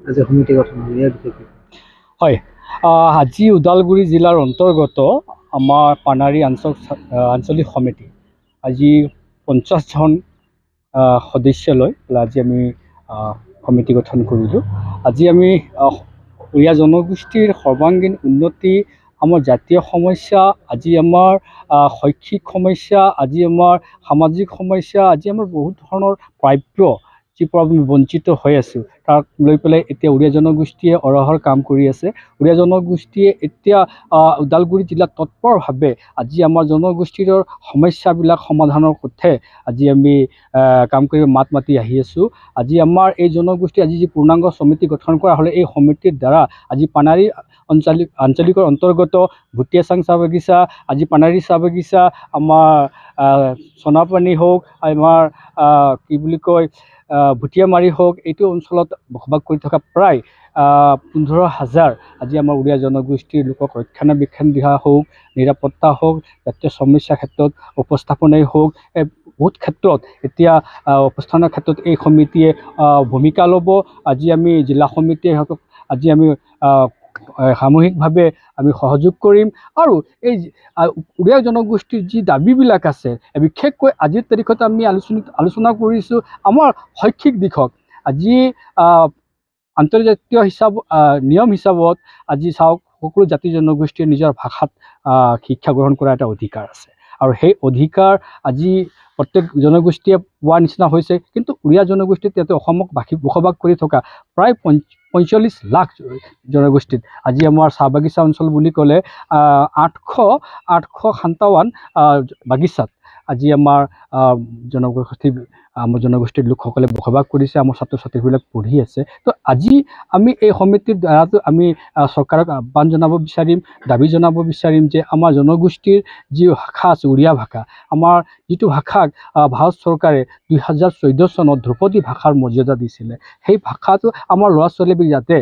আজি সমিতি গঠন হ'ল ইয়াৰ বিষয়ে কি? হয়, আজি ওদালগুৰি জিলাৰ অন্তৰ্গত আমাৰ পানাৰী আঞ্চলিক সমিতি আজি 50জন সদস্য লৈ আজি আমি সমিতি গঠন কৰিলোঁ। আজি আমি উৰিয়া জনগোষ্ঠীৰ সৰ্বাংগীন উন্নতি, আমাৰ জাতীয় সমস্যা, আজি আমাৰ শৈক্ষিক সমস্যা, আজি আমাৰ সামাজিক সমস্যা, আজি আমাৰ বহুত ধৰণৰ প্ৰাপ্য যিৰ পৰা আমি বঞ্চিত হৈ আছোঁ তাক লৈ পেলাই এতিয়া উৰিয়া জনগোষ্ঠীয়ে অৰহৰ কাম কৰি আছে। উৰিয়া জনগোষ্ঠীয়ে এতিয়া ওদালগুৰি জিলাত তৎপৰভাৱে আজি আমাৰ জনগোষ্ঠীৰ সমস্যাবিলাক সমাধানৰ পথে আজি আমি কাম কৰি মাত মাতি আহি আছোঁ। আজি আমাৰ এই জনগোষ্ঠী আজি যি পূৰ্ণাংগ সমিতি গঠন কৰা হ'লে এই সমিতিৰ দ্বাৰা আজি পানাৰী আঞ্চলিকৰ অন্তৰ্গত ভুটীয়াচাং চাহ বাগিচা, আজি পানাৰী চাহ বাগিচা, আমাৰ চনাপানী হওক, আমাৰ কি বুলি কয় ভুটীয়ামাৰী হওক, এইটো অঞ্চলত বসবাস কৰি থকা প্ৰায় 15,000 আজি আমাৰ উৰিয়া জনগোষ্ঠীৰ লোকক ৰক্ষণাবেক্ষণ দিয়া হওক, নিৰাপত্তা হওক, জাতীয় সমস্যাৰ ক্ষেত্ৰত উপস্থাপনেই হওক, বহুত ক্ষেত্ৰত এতিয়া উপস্থাপনৰ ক্ষেত্ৰত এই সমিতিয়ে ভূমিকা ল'ব। আজি আমি জিলা সমিতিয়ে হওক, আজি আমি সামূহিকভাৱে আমি সহযোগ কৰিম। আৰু এই উৰিয়া জনগোষ্ঠীৰ যি দাবীবিলাক আছে, বিশেষকৈ আজিৰ তাৰিখত আমি আলোচনা কৰিছোঁ আমাৰ শৈক্ষিক দিশক। আজি আন্তৰ্জাতীয় নিয়ম হিচাপত আজি চাওক, সকলো জাতি জনগোষ্ঠীয়ে নিজৰ ভাষাত শিক্ষা গ্ৰহণ কৰাৰ এটা অধিকাৰ আছে, আৰু সেই অধিকাৰ আজি প্ৰত্যেক জনগোষ্ঠীয়ে পোৱাৰ নিচিনা হৈছে। কিন্তু উৰিয়া জনগোষ্ঠীত ইয়াতে অসমক বসবাস কৰি থকা প্ৰায় 45 লাখ জনগোষ্ঠীত আজি আমাৰ চাহ বাগিচা অঞ্চল বুলি ক'লে 857 বাগিচাত আজি আমাৰ জনগোষ্ঠীৰ লোকসকলে বসবাস কৰিছে, আমাৰ ছাত্ৰ ছাত্ৰীবিলাক পঢ়ি আছে। তো আজি আমি এই সমিতিৰ দ্বাৰাতো আমি চৰকাৰক আহ্বান জনাব বিচাৰিম, দাবী জনাব বিচাৰিম যে আমাৰ জনগোষ্ঠীৰ যি ভাষা আছে উৰিয়া ভাষা, আমাৰ যিটো ভাষাক ভাৰত চৰকাৰে 2014 চনত ধ্ৰুপদী ভাষাৰ মৰ্যাদা দিছিলে, সেই ভাষাটো আমাৰ ল'ৰা ছোৱালীবিলাক যাতে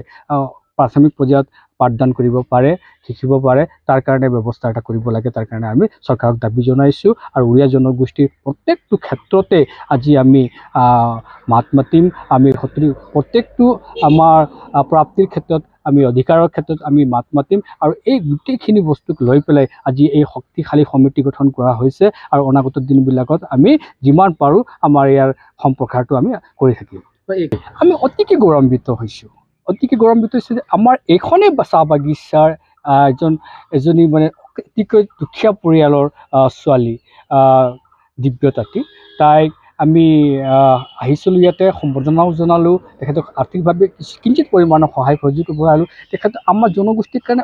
প্ৰাথমিক পৰ্যায়ত পাঠদান কৰিব পাৰে, শিকিব পাৰে, তাৰ কাৰণে ব্যৱস্থা এটা কৰিব লাগে। তাৰ কাৰণে আমি চৰকাৰক দাবী জনাইছোঁ। আৰু উৰিয়া জনগোষ্ঠীৰ প্ৰত্যেকটো ক্ষেত্ৰতে আজি আমি মাত মাতিম। আমি প্ৰত্যেকটো আমাৰ প্ৰাপ্তিৰ ক্ষেত্ৰত, আমি অধিকাৰৰ ক্ষেত্ৰত আমি মাত মাতিম। আৰু এই গোটেইখিনি বস্তুক লৈ পেলাই আজি এই শক্তিশালী সমিতি গঠন কৰা হৈছে। আৰু অনাগত দিনবিলাকত আমি যিমান পাৰোঁ আমাৰ ইয়াৰ সম্প্ৰসাৰটো আমি কৰি থাকিম। আমি অতিকে গৌৰৱান্বিত হৈছোঁ যে আমাৰ এইখনেই চাহ বাগিচাৰ এজনী মানে অতিকৈ দুখীয়া পৰিয়ালৰ ছোৱালী দিব্যতাতি, তাইক আমি আহিছিলোঁ ইয়াতে, সম্বৰ্ধনাও জনালোঁ, তেখেতক আৰ্থিকভাৱে কিঞ্চিত পৰিমাণৰ সহায় সহযোগ কৰালোঁ। তেখেত আমাৰ জনগোষ্ঠীৰ কাৰণে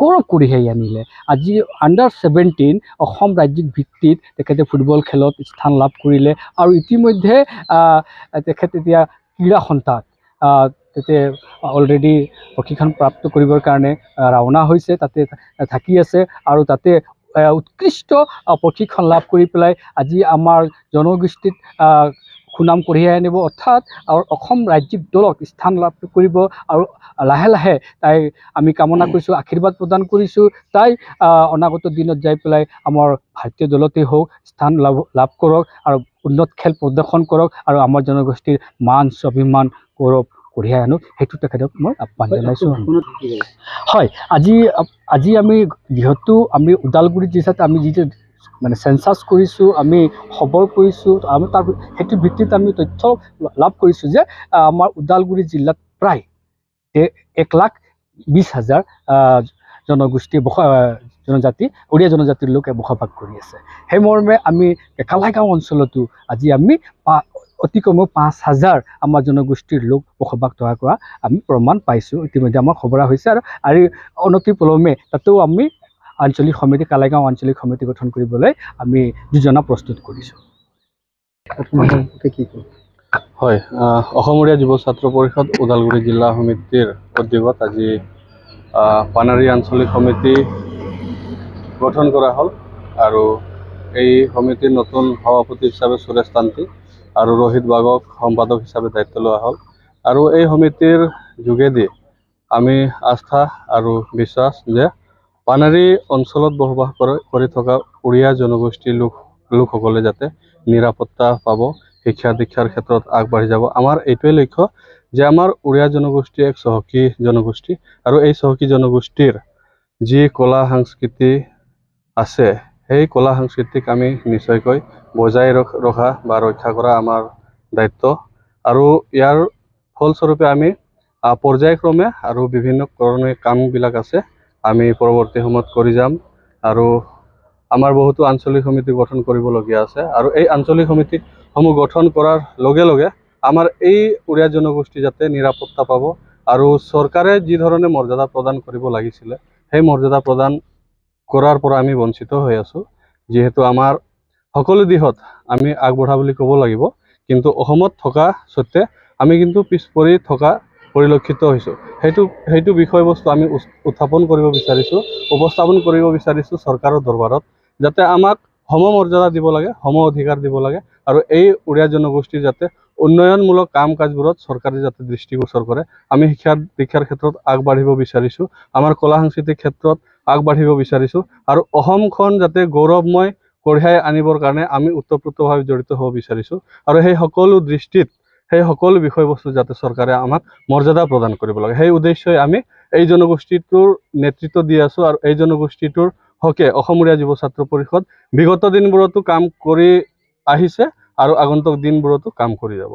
গৌৰৱ কঢ়িয়াই আনিলে। আজি under-17 অসম ৰাজ্যিক ভিত্তিত তেখেতে ফুটবল খেলত স্থান লাভ কৰিলে। আৰু ইতিমধ্যে তেখেত এতিয়া ক্ৰীড়া সন্থাত তাতে অলৰেডি প্ৰশিক্ষণ প্ৰাপ্ত কৰিবৰ কাৰণে ৰাওনা হৈছে, তাতে থাকি আছে। আৰু তাতে উৎকৃষ্ট প্ৰশিক্ষণ লাভ কৰি পেলাই আজি আমাৰ জনগোষ্ঠীত সুনাম কঢ়িয়াই আনিব, অৰ্থাৎ আৰু অসম ৰাজ্যিক দলত স্থান লাভ কৰিব। আৰু লাহে লাহে তাই আমি কামনা কৰিছোঁ, আশীৰ্বাদ প্ৰদান কৰিছোঁ, তাই অনাগত দিনত যাই পেলাই আমাৰ ভাৰতীয় দলতেই হওক স্থান লাভ কৰক, আৰু উন্নত খেল প্ৰদৰ্শন কৰক, আৰু আমাৰ জনগোষ্ঠীৰ মান স্বাভিমান গৌৰৱ কঢ়িয়াই আনক, সেইটো তেখেতক মই আহ্বান জনাইছোঁ। হয়, আজি আমি যিহেতু আমি ওদালগুৰি জিলাত আমি যিটো মানে চেঞ্চাছ কৰিছোঁ, আমি খবৰ কৰিছোঁ, আমি তাৰ সেইটো ভিত্তিত আমি তথ্য লাভ কৰিছোঁ যে আমাৰ ওদালগুৰি জিলাত প্ৰায় 1,20,000 জনগোষ্ঠী জনজাতি উৰিয়া জনজাতিৰ লোকে বসবাস কৰি আছে। সেই মৰ্মে আমি কালাইগাঁও অঞ্চলতো আজি আমি অতি কমেও 5,000 আমাৰ জনগোষ্ঠীৰ লোক বসবাস কৰা আমি প্ৰমাণ পাইছোঁ। ইতিমধ্যে আমাৰ খবৰ হৈছে, আৰু অনতিপলমে তাতেও আমি আঞ্চলিক সমিতি, কালাইগাঁও আঞ্চলিক সমিতি গঠন কৰিবলৈ আমি যোজনা প্ৰস্তুত কৰিছোঁ। হয়, অসম উৰিয়া যুৱ ছাত্ৰ পৰিষদ ওদালগুৰি জিলা সমিতিৰ উদ্যোগত আজি পানাৰী আঞ্চলিক সমিতি গঠন কৰা হ'ল। আৰু এই সমিতিৰ নতুন সভাপতি হিচাপে সুৰেশ তান্তি আৰু ৰোহিত বাগক সম্পাদক হিচাপে দায়িত্ব লোৱা হ'ল। আৰু এই সমিতিৰ যোগেদি আমি আস্থা আৰু বিশ্বাস যে পানাৰী অঞ্চলত বসবাস কৰি থকা উৰিয়া জনগোষ্ঠীৰ লোকসকলে যাতে নিৰাপত্তা পাব, শিক্ষা দীক্ষাৰ ক্ষেত্ৰত আগবাঢ়ি যাব। আমাৰ এইটোৱে লক্ষ্য যে আমাৰ উৰিয়া জনগোষ্ঠী এক চহকী জনগোষ্ঠী আৰু এই চহকী জনগোষ্ঠীৰ যি কলা সংস্কৃতি আছে সেই কলা সংস্কৃতিক আমি নিশ্চয়কৈ বজাই ৰখা বা ৰক্ষা কৰা আমাৰ দায়িত্ব। আৰু ইয়াৰ ফলস্বৰূপে আমি পৰ্যায়ক্ৰমে আৰু বিভিন্ন ধৰণৰ কামবিলাক আছে আমি পৰৱৰ্তী সময়ত কৰি যাম। আৰু আমাৰ বহুতো আঞ্চলিক সমিতি গঠন কৰিবলগীয়া আছে আৰু এই আঞ্চলিক সমিতিসমূহ গঠন কৰাৰ লগে লগে আমাৰ এই উৰিয়া জনগোষ্ঠী যাতে নিৰাপত্তা পাব আৰু চৰকাৰে যি ধৰণে মৰ্যাদা প্ৰদান কৰিব লাগিছিলে সেই মৰ্যাদা প্ৰদান কৰাৰ পৰা আমি বঞ্চিত হৈ আছোঁ। যিহেতু আমাৰ সকলো দিশত আমি আগবঢ়া বুলি ক'ব লাগিব, কিন্তু অসমত থকা সত্ত্বে আমি কিন্তু পিছ পৰি থকা পৰিলক্ষিত হৈছোঁ। সেইটো বিষয়বস্তু আমি উপস্থাপন কৰিব বিচাৰিছোঁ চৰকাৰৰ দৰবাৰত, যাতে আমাক সমমৰ্যাদা দিব লাগে, সম অধিকাৰ দিব লাগে আৰু এই উৰিয়া জনগোষ্ঠীৰ যাতে উন্নয়নমূলক কাম কাজবোৰত চৰকাৰে যাতে দৃষ্টিগোচৰ কৰে। আমি শিক্ষা দীক্ষাৰ ক্ষেত্ৰত আগবাঢ়িব বিচাৰিছোঁ, আমাৰ কলা সংস্কৃতিৰ ক্ষেত্ৰত আগবাঢ়িব বিচাৰিছোঁ আৰু অসমখন যাতে গৌৰৱময় কঢ়িয়াই আনিবৰ কাৰণে আমি ওতঃপ্ৰোতভাৱে জড়িত হ'ব বিচাৰিছোঁ। আৰু সেই সকলো দৃষ্টিত সেই সকলো বিষয়বস্তু যাতে চৰকাৰে আমাক মৰ্যাদা প্ৰদান কৰিব লাগে, সেই উদ্দেশ্যই আমি এই জনগোষ্ঠীটোৰ নেতৃত্ব দি আছোঁ। আৰু এই জনগোষ্ঠীটোৰ হকে অসম উৰিয়া যুৱ ছাত্ৰ পৰিষদ বিগত দিনবোৰতো কাম কৰি আহিছে আৰু আগন্তুক দিনবোৰতো কাম কৰি যাব।